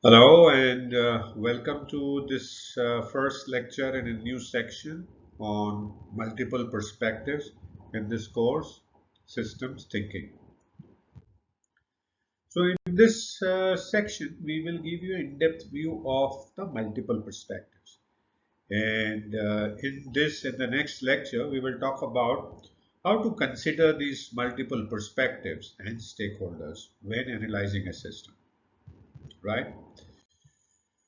Hello and welcome to this first lecture in a new section on multiple perspectives in this course, Systems Thinking. So in this section, we will give you an in-depth view of the multiple perspectives. And in the next lecture, we will talk about how to consider these multiple perspectives and stakeholders when analyzing a system, right?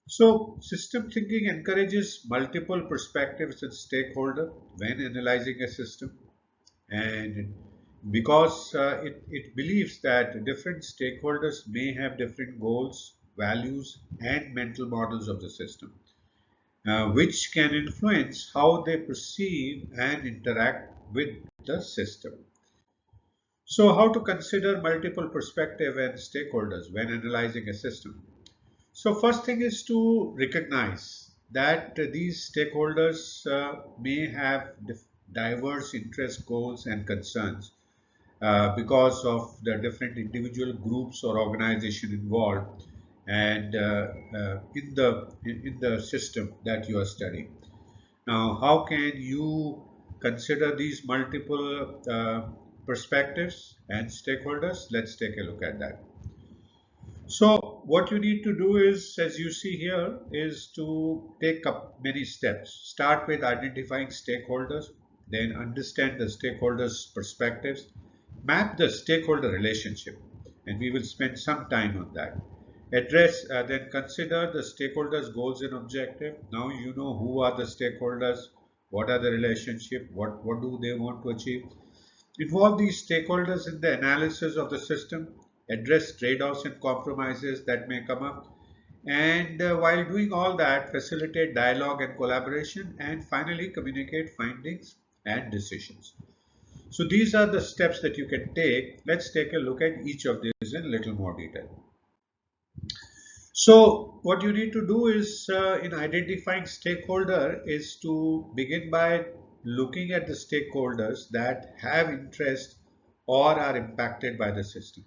So, system thinking encourages multiple perspectives and stakeholder when analyzing a system, and because it believes that different stakeholders may have different goals, values, and mental models of the system, which can influence how they perceive and interact with the system. So, how to consider multiple perspective and stakeholders when analyzing a system? So first thing is to recognize that these stakeholders may have diverse interest goals and concerns because of the different individual groups or organization involved and in the system that you are studying. Now, how can you consider these multiple perspectives and stakeholders? Let's take a look at that. So what you need to do is, as you see here, is to take up many steps. Start with identifying stakeholders, then understand the stakeholders' perspectives, map the stakeholder relationship, and we will spend some time on that. Then consider the stakeholders' goals and objective. Now you know who are the stakeholders, what are the relationship, what do they want to achieve. Involve these stakeholders in the analysis of the system, address trade-offs and compromises that may come up, and while doing all that, facilitate dialogue and collaboration, and finally communicate findings and decisions. So these are the steps that you can take. Let's take a look at each of these in a little more detail. So what you need to do is in identifying stakeholder is to begin by looking at the stakeholders that have interest or are impacted by the system.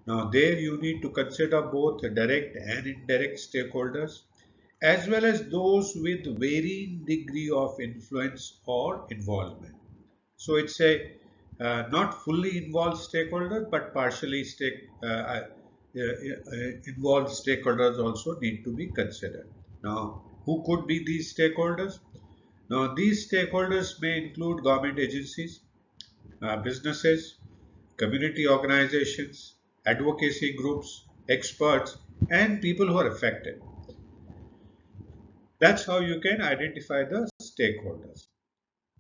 Now there you need to consider both direct and indirect stakeholders as well as those with varying degree of influence or involvement. So it's a not fully involved stakeholder, but partially involved stakeholders also need to be considered. Now, who could be these stakeholders? Now, these stakeholders may include government agencies, businesses, community organizations, advocacy groups, experts, and people who are affected. That's how you can identify the stakeholders.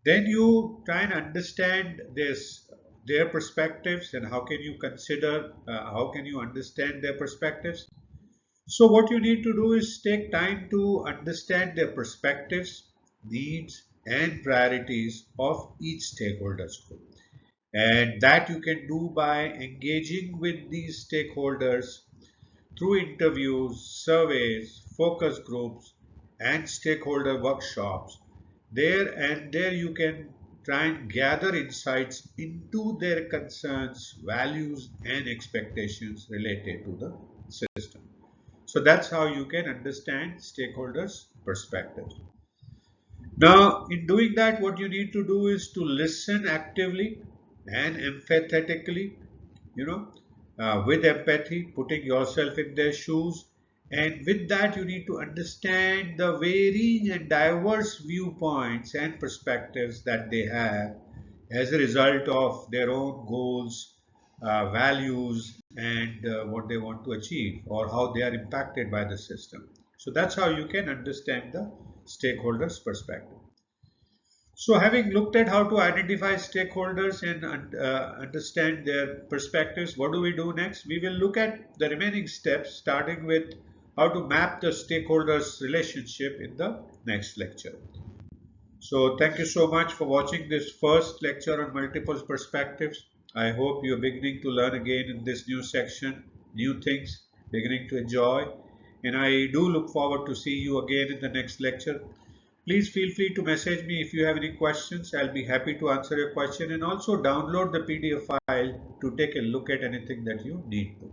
Then you try and understand their perspectives and how can you understand their perspectives. So what you need to do is take time to understand their perspectives, needs, and priorities of each stakeholders group. And that you can do by engaging with these stakeholders through interviews, surveys, focus groups, and stakeholder workshops. There you can try and gather insights into their concerns, values, and expectations related to the system. So that's how you can understand stakeholders' perspectives. Now, in doing that, what you need to do is to listen actively and empathetically, you know, with empathy, putting yourself in their shoes. And with that, you need to understand the varying and diverse viewpoints and perspectives that they have as a result of their own goals, values, and what they want to achieve or how they are impacted by the system. So that's how you can understand the stakeholders' perspective. So, having looked at how to identify stakeholders and understand their perspectives, what do we do next? We will look at the remaining steps, starting with how to map the stakeholders' relationship in the next lecture. So, thank you so much for watching this first lecture on multiple perspectives. I hope you're beginning to learn again in this new section, new things, beginning to enjoy. And I do look forward to see you again in the next lecture. Please feel free to message me if you have any questions. I'll be happy to answer your question and also download the PDF file to take a look at anything that you need to.